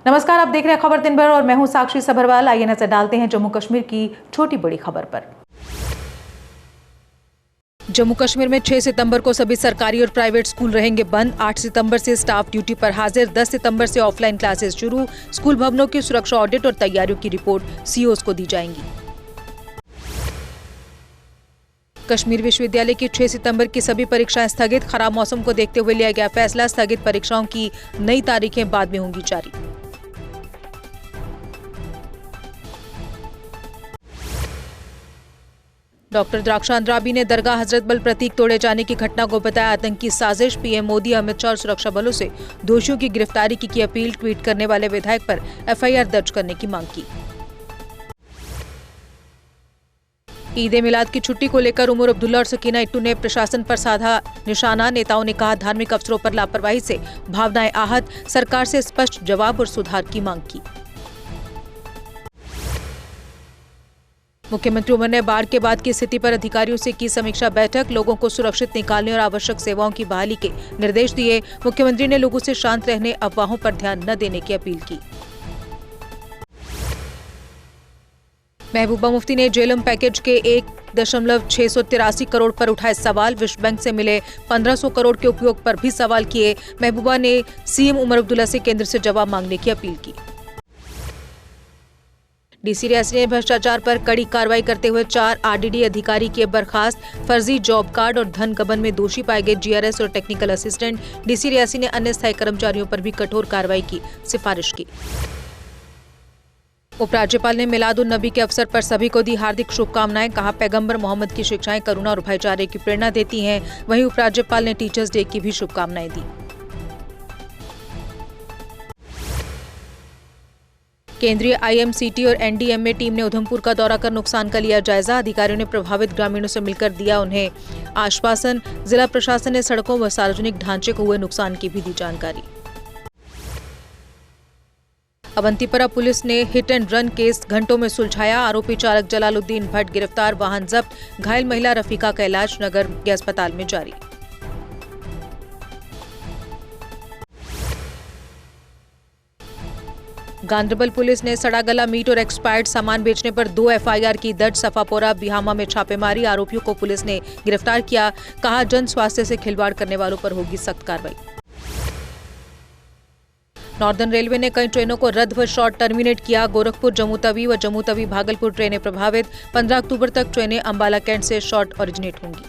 नमस्कार, आप देख रहे हैं खबर दिन भर और मैं हूं साक्षी सभरवाल। आइए नजर डालते हैं जम्मू कश्मीर की छोटी बड़ी खबर पर। जम्मू कश्मीर में 6 सितंबर को सभी सरकारी और प्राइवेट स्कूल रहेंगे बंद। 8 सितंबर से स्टाफ ड्यूटी पर हाजिर। 10 सितंबर से ऑफलाइन क्लासेस शुरू। स्कूल भवनों की सुरक्षा ऑडिट और तैयारियों की रिपोर्ट सीओएस को दी जाएंगी। कश्मीर विश्वविद्यालय की 6 सितंबर की सभी परीक्षाएं स्थगित। खराब मौसम को देखते हुए लिया गया फैसला। स्थगित परीक्षाओं की नई तारीखें बाद में होंगी जारी। डॉक्टर द्राक्षा अंद्राबी ने दरगाह हजरत बल प्रतीक तोड़े जाने की घटना को बताया आतंकी साजिश। पीएम मोदी, अमित शाह और सुरक्षा बलों से दोषियों की गिरफ्तारी की अपील। ट्वीट करने वाले विधायक पर एफआईआर दर्ज करने की मांग की। ईद ए मिलाद की छुट्टी को लेकर उमर अब्दुल्ला और सकीना इट्टू ने प्रशासन पर साधा निशाना। नेताओं ने कहा, धार्मिक अवसरों पर लापरवाही से भावनाएं आहत। सरकार से स्पष्ट जवाब और सुधार की मांग की। मुख्यमंत्री उमर ने बाढ़ के बाद की स्थिति पर अधिकारियों से की समीक्षा बैठक। लोगों को सुरक्षित निकालने और आवश्यक सेवाओं की बहाली के निर्देश दिए। मुख्यमंत्री ने लोगों से शांत रहने, अफवाहों पर ध्यान न देने की अपील की। महबूबा मुफ्ती ने जेलम पैकेज के 1.683 करोड़ पर उठाए सवाल। विश्व बैंक से मिले 1500 करोड़ के उपयोग पर भी सवाल किए। महबूबा ने सीएम उमर अब्दुल्ला से केंद्र से जवाब मांगने की अपील की। डीसी रियासी ने भ्रष्टाचार पर कड़ी कार्रवाई करते हुए 4 आरडीडी अधिकारी किए बर्खास्त। फर्जी जॉब कार्ड और धन गबन में दोषी पाए गए जीआरएस और टेक्निकल असिस्टेंट। डीसी रियासी ने अन्य स्थायी कर्मचारियों पर भी कठोर कार्रवाई की सिफारिश की। उपराज्यपाल ने मिलाद उन नबी के अवसर पर सभी को दी हार्दिक शुभकामनाएं। कहा, पैगंबर मोहम्मद की शिक्षाएं करुणा और भाईचारे की प्रेरणा देती हैं। वहीं उपराज्यपाल ने टीचर्स डे की भी शुभकामनाएं दी। केंद्रीय आईएमसीटी और एनडीएमए टीम ने उधमपुर का दौरा कर नुकसान का लिया जायजा। अधिकारियों ने प्रभावित ग्रामीणों से मिलकर दिया उन्हें आश्वासन। जिला प्रशासन ने सड़कों व सार्वजनिक ढांचे को हुए नुकसान की भी दी जानकारी। अवंतीपरा पुलिस ने हिट एंड रन केस घंटों में सुलझाया। आरोपी चालक जलालुद्दीन भट्ट गिरफ्तार। वाहन जब्त। घायल महिला रफीका का इलाज नगर के अस्पताल में जारी। गांदरबल पुलिस ने सड़ा गला मीट और एक्सपायर्ड सामान बेचने पर 2 एफआईआर की दर्ज। सफापोरा बिहामा में छापेमारी। आरोपियों को पुलिस ने गिरफ्तार किया। कहा, जन स्वास्थ्य से खिलवाड़ करने वालों पर होगी सख्त कार्रवाई। नॉर्दर्न रेलवे ने कई ट्रेनों को रद्द व शॉर्ट टर्मिनेट किया। गोरखपुर जम्मू तवी व जम्मू तवी भागलपुर ट्रेनें प्रभावित। 15 अक्टूबर तक ट्रेनें अंबाला कैंट से शॉर्ट ओरिजिनेट होंगी।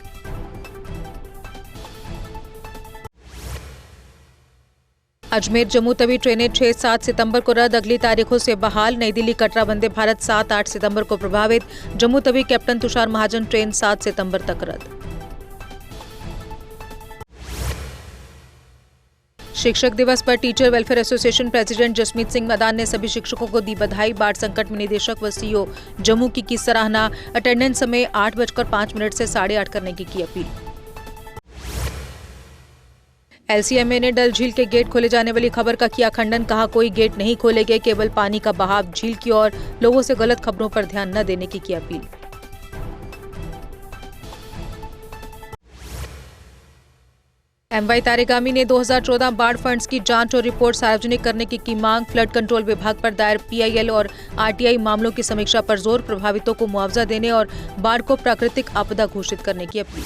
अजमेर जम्मू तवी ट्रेनें 6-7 सितंबर को रद्द। अगली तारीखों से बहाल। नई दिल्ली कटरा वंदे भारत 7-8 सितंबर को प्रभावित। जम्मू तवी कैप्टन तुषार महाजन ट्रेन 7 सितंबर तक रद्द। शिक्षक दिवस पर teacher welfare association president Jasmeet Singh Madan ने सभी शिक्षकों को दी बधाई। बाढ़ संकट में निदेशक व सीईओ जम्मू की सराहना। अटेंडेंस समय 8:05 से 8:30 करने की अपील। एलसीएमए ने डल झील के गेट खोले जाने वाली खबर का किया खंडन। कहा, कोई गेट नहीं खोले गए, केवल पानी का बहाव झील की ओर। लोगों से गलत खबरों पर ध्यान न देने की अपील। एमवाई तारेगामी ने 2014 बाढ़ फंड्स की जांच और रिपोर्ट सार्वजनिक करने की मांग। फ्लड कंट्रोल विभाग पर दायर पीआईएल और आरटीआई मामलों की समीक्षा पर जोर। प्रभावितों को मुआवजा देने और बाढ़ को प्राकृतिक आपदा घोषित करने की अपील।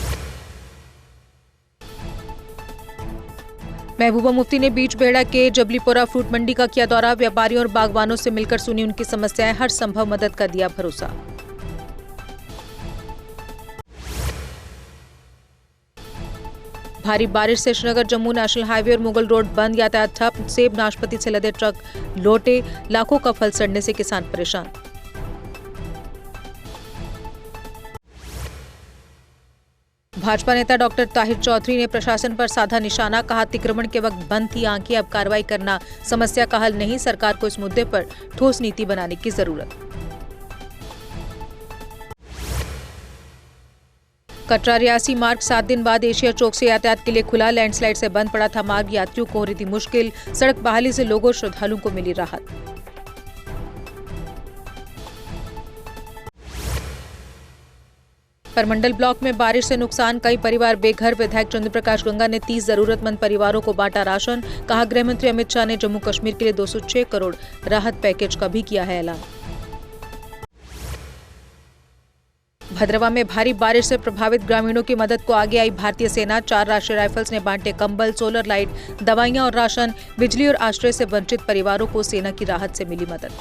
महबूबा मुफ्ती ने बीच बेहड़ा के जबलीपोरा फ्रूट मंडी का किया दौरा। व्यापारियों और बागवानों से मिलकर सुनी उनकी समस्याएं। हर संभव मदद का दिया भरोसा। भारी बारिश से श्रीनगर जम्मू नेशनल हाईवे और मुगल रोड बंद। यातायात ठप। सेब नाशपाती से लदे ट्रक लौटे। लाखों का फल सड़ने से किसान परेशान। भाजपा नेता डॉक्टर ताहिर चौधरी ने प्रशासन पर साधा निशाना। कहा, अतिक्रमण के वक्त बंद थी आंखें, अब कार्रवाई करना समस्या का हल नहीं। सरकार को इस मुद्दे पर ठोस नीति बनाने की जरूरत। कटरा रियासी मार्ग 7 दिन बाद एशिया चौक से यातायात के लिए खुला। लैंडस्लाइड से बंद पड़ा था मार्ग। यात्रियों को हो रही थी मुश्किल। सड़क बहाली से लोगों और श्रद्धालुओं को मिली राहत। परमंडल ब्लॉक में बारिश से नुकसान, कई परिवार बेघर। विधायक चंद्र प्रकाश गंगा ने 30 जरूरतमंद परिवारों को बांटा राशन। कहा, गृह मंत्री अमित शाह ने जम्मू कश्मीर के लिए 206 करोड़ राहत पैकेज का भी किया है ऐलान। भद्रवा में भारी बारिश से प्रभावित ग्रामीणों की मदद को आगे आई भारतीय सेना। 4 राष्ट्रीय राइफल्स ने बांटे कंबल, सोलर लाइट, दवाइयां और राशन। बिजली और आश्रय से वंचित परिवारों को सेना की राहत से मिली मदद।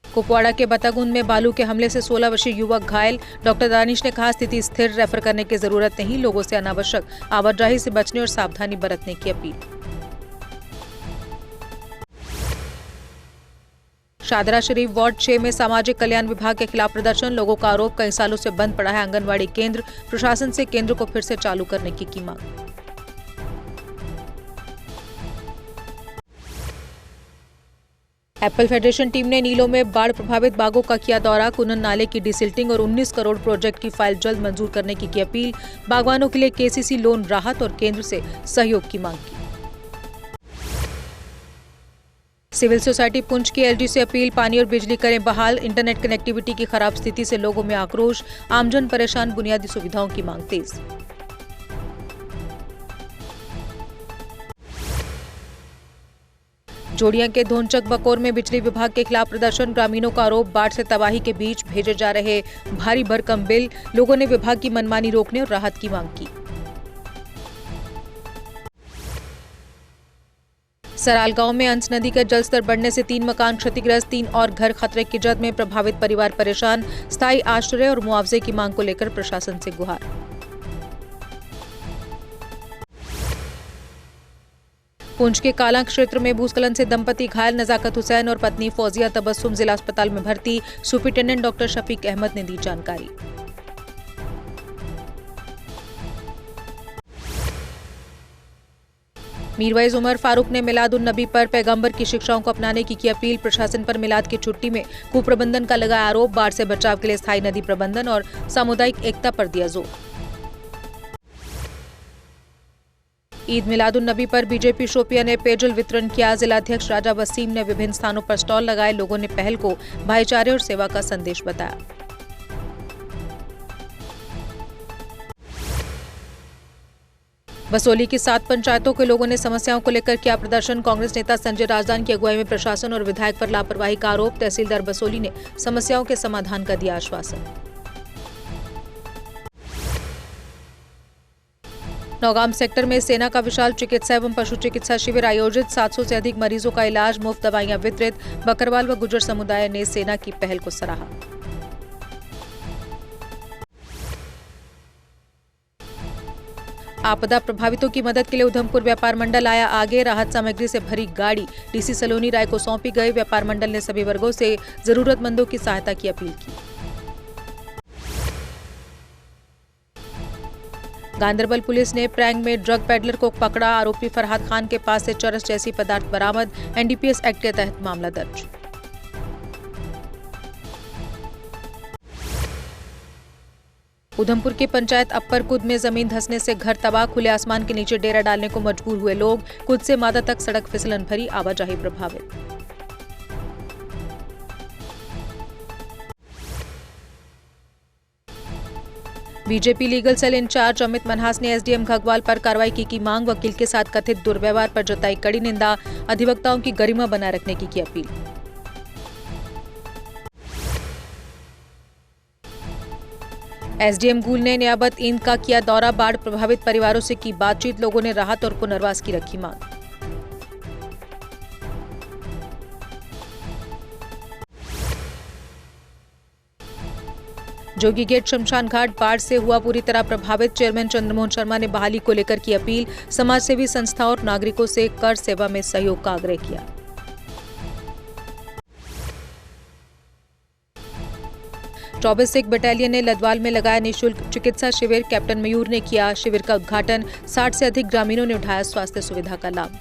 कुपवाड़ा के बतागुंद में बालू के हमले से 16 वर्षीय युवक घायल। डॉक्टर दानिश ने कहा, स्थिति स्थिर, रेफर करने की जरूरत नहीं। लोगों से अनावश्यक आवाजाही से बचने और सावधानी बरतने की अपील। शादरा शरीफ वार्ड 6 में सामाजिक कल्याण विभाग के खिलाफ प्रदर्शन। लोगों का आरोप, कई सालों से बंद पड़ा है आंगनवाड़ी केंद्र। प्रशासन से केंद्र को फिर से चालू करने की मांग। एप्पल फेडरेशन टीम ने नीलों में बाढ़ प्रभावित बागों का किया दौरा। कुनन नाले की डिसिल्टिंग और 19 करोड़ प्रोजेक्ट की फाइल जल्द मंजूर करने की अपील। बागवानों के लिए केसीसी लोन राहत और केंद्र से सहयोग की मांग की। सिविल सोसाइटी पुंछ की एलजी से अपील, पानी और बिजली करें बहाल। इंटरनेट कनेक्टिविटी की खराब स्थिति से लोगों में आक्रोश, आमजन परेशान, बुनियादी सुविधाओं की मांग तेज। जोड़ियां के धोनचक बकोर में बिजली विभाग के खिलाफ प्रदर्शन। ग्रामीणों का आरोप, बाढ़ से तबाही के बीच भेजे जा रहे भारी भरकम बिल। लोगों ने विभाग की मनमानी रोकने और राहत की मांग की। सराल गांव में अंस नदी का जलस्तर बढ़ने से 3 मकान क्षतिग्रस्त, 3 और घर खतरे की जद में। प्रभावित परिवार परेशान, स्थायी आश्रय और मुआवजे की मांग को लेकर प्रशासन से गुहार। पुंछ के काला क्षेत्र में भूस्खलन से दंपति घायल। नजाकत हुसैन और पत्नी फौजिया तबस्सुम जिला अस्पताल में भर्ती। सुपरिटेंडेंट डॉक्टर शफीक अहमद ने दी जानकारी। मीरवाइज उमर फारूक ने मिलाद उन नबी पर पैगंबर की शिक्षाओं को अपनाने की अपील। प्रशासन पर मिलाद की छुट्टी में कुप्रबंधन का लगाया आरोप। बाढ़ से बचाव के लिए स्थायी नदी प्रबंधन और सामुदायिक एकता पर दिया जोर। ईद मिलादुन नबी पर बीजेपी शोपिया ने पेयजल वितरण किया। जिलाध्यक्ष राजा वसीम ने विभिन्न स्थानों पर स्टॉल लगाए। लोगों ने पहल को भाईचारे और सेवा का संदेश बताया। बसोली की 7 पंचायतों के लोगों ने समस्याओं को लेकर किया प्रदर्शन। कांग्रेस नेता संजय राजदान की अगुवाई में प्रशासन और विधायक पर लापरवाही का आरोप। तहसीलदार बसोली ने समस्याओं के समाधान का दिया आश्वासन। नौगाम सेक्टर में सेना का विशाल चिकित्सा एवं पशु चिकित्सा शिविर आयोजित। 700 से अधिक मरीजों का इलाज, मुफ्त दवाइयां वितरित। बकरवाल व गुर्जर समुदाय ने सेना की पहल को सराहा। आपदा प्रभावितों की मदद के लिए उधमपुर व्यापार मंडल आया आगे। राहत सामग्री से भरी गाड़ी डीसी सलोनी राय को सौंपी गई। व्यापार मंडल ने सभी वर्गों से जरूरतमंदों की सहायता की अपील की। गांदरबल पुलिस ने प्रैंग में ड्रग पेडलर को पकड़ा। आरोपी फरहाद खान के पास से चरस जैसी पदार्थ बरामद। एनडीपीएस एक्ट के तहत मामला दर्ज। उधमपुर के पंचायत अप्पर कुद में जमीन धंसने से घर तबाह। खुले आसमान के नीचे डेरा डालने को मजबूर हुए लोग। कुद से मादा तक सड़क फिसलन भरी, आवाजाही प्रभावित। BJP legal cell in-charge Amit Manhas ने एसडीएम घगवाल पर कार्रवाई की मांग। वकील के साथ कथित दुर्व्यवहार पर जताई कड़ी निंदा। अधिवक्ताओं की गरिमा बनाए रखने की अपील। एसडीएम गूल ने नियाबत ईंद का किया दौरा। बाढ़ प्रभावित परिवारों से की बातचीत। लोगों ने राहत और पुनर्वास की रखी मांग। जोगी गेट शमशान घाट बाढ़ से हुआ पूरी तरह प्रभावित। चेयरमैन चंद्रमोहन शर्मा ने बहाली को लेकर की अपील। समाजसेवी संस्थाओं और नागरिकों से कर सेवा में सहयोग का आग्रह किया। चौबीस सिख बटालियन ने लदवाल में लगाया निःशुल्क चिकित्सा शिविर। कैप्टन मयूर ने किया शिविर का उद्घाटन। 60 से अधिक ग्रामीणों ने उठाया स्वास्थ्य सुविधा का लाभ।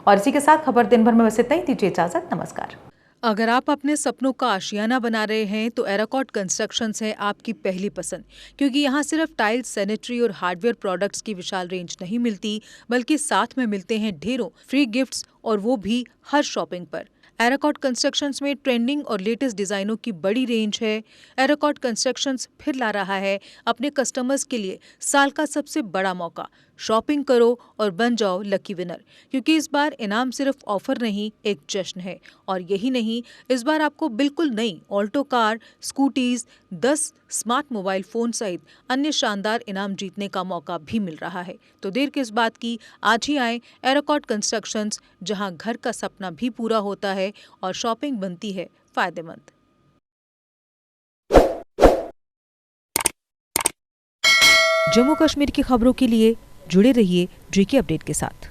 और इसी के साथ खबर दिन भर में बस इतना ही। दीजिए इजाजत, नमस्कार। अगर आप अपने सपनों का आशियाना बना रहे हैं तो एराकॉट कंस्ट्रक्शंस है आपकी पहली पसंद, क्योंकि यहाँ सिर्फ टाइल्स, सैनिटरी और हार्डवेयर प्रोडक्ट्स की विशाल रेंज नहीं मिलती, बल्कि साथ में मिलते हैं ढेरों फ्री गिफ्ट्स, और वो भी हर शॉपिंग पर। एराकॉट कंस्ट्रक्शंस में ट्रेंडिंग और लेटेस्ट डिजाइनों की बड़ी रेंज है। एराकॉट कंस्ट्रक्शंस फिर ला रहा है अपने कस्टमर्स के लिए साल का सबसे बड़ा मौका। शॉपिंग करो और बन जाओ लकी विनर, क्योंकि इस बार इनाम सिर्फ ऑफर नहीं, एक जश्न है। और यही नहीं, इस बार आपको बिल्कुल नई Alto car, scooties, 10 smart mobile phone सहित अन्य शानदार इनाम जीतने का मौका भी मिल रहा है। तो देर किस बात की, आज ही आए एराकॉट कंस्ट्रक्शंस, जहां घर का सपना भी पूरा होता है और शॉपिंग बनती है फायदेमंद। जम्मू कश्मीर की खबरों के लिए जुड़े रहिए जेके अपडेट के साथ।